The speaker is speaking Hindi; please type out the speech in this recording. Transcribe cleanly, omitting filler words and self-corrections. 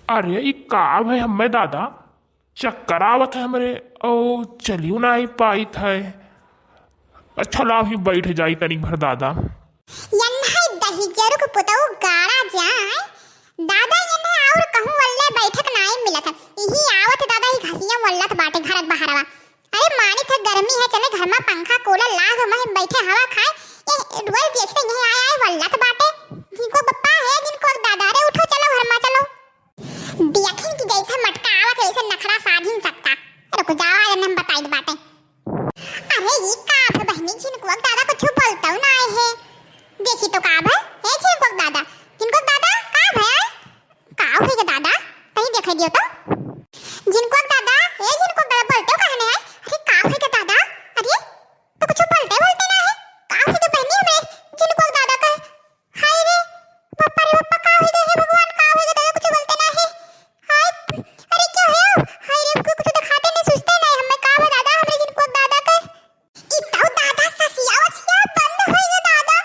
अरे ई का भाई हमें दादा चक्कर आवत है हमरे। ओ चलियो ना ही पाई थे। अच्छा लाभ ही बैठ जाई तनी भर दादा। यन्हा दही जरुक पुतऊ गाड़ा जाए दादा यन्हा और कहूं वल्ले बैठक नाई मिलत है इही आवत दादा ही घसिया वल्लत बाटे घरक बहरवा। अरे मानी थ गर्मी है चले घर में पंखा कूलर लाग मैं बैठे हवा खाए ये रोज देखते यही आए आए वल्लत बाटे। जिनको बप्पा है जिनको दादा रे उठो चलो घर में चलो देखें कि जैसा मटका आवत है वैसे नखरा साधिन सकता। रुक जाओ आज हम बताई बाटे। अरे ये का बहनी जिनको दादा कुछ बोलता हूं ना आए है देखी तो का भाई है जिनको दादा का भाई का होई के दादा कहीं दिखाई दियो तो जिनको दादा है जिनको दादा बोलते हो कहने है। अरे का होई के दादा अरे तो कुछ बोलते ना है का होई के बहनी हमें जिनको दादा का हाय रे पप्पा रे पप्पा का होई के है भगवान का होई के दादा कुछ बोलते ना है। हाय अरे क्या है हाय रे कुछ दिखाते नहीं सुझते नहीं हमें का है दादा हमें जिनको दादा का इताऊ दादा ससिया बंद होई के दादा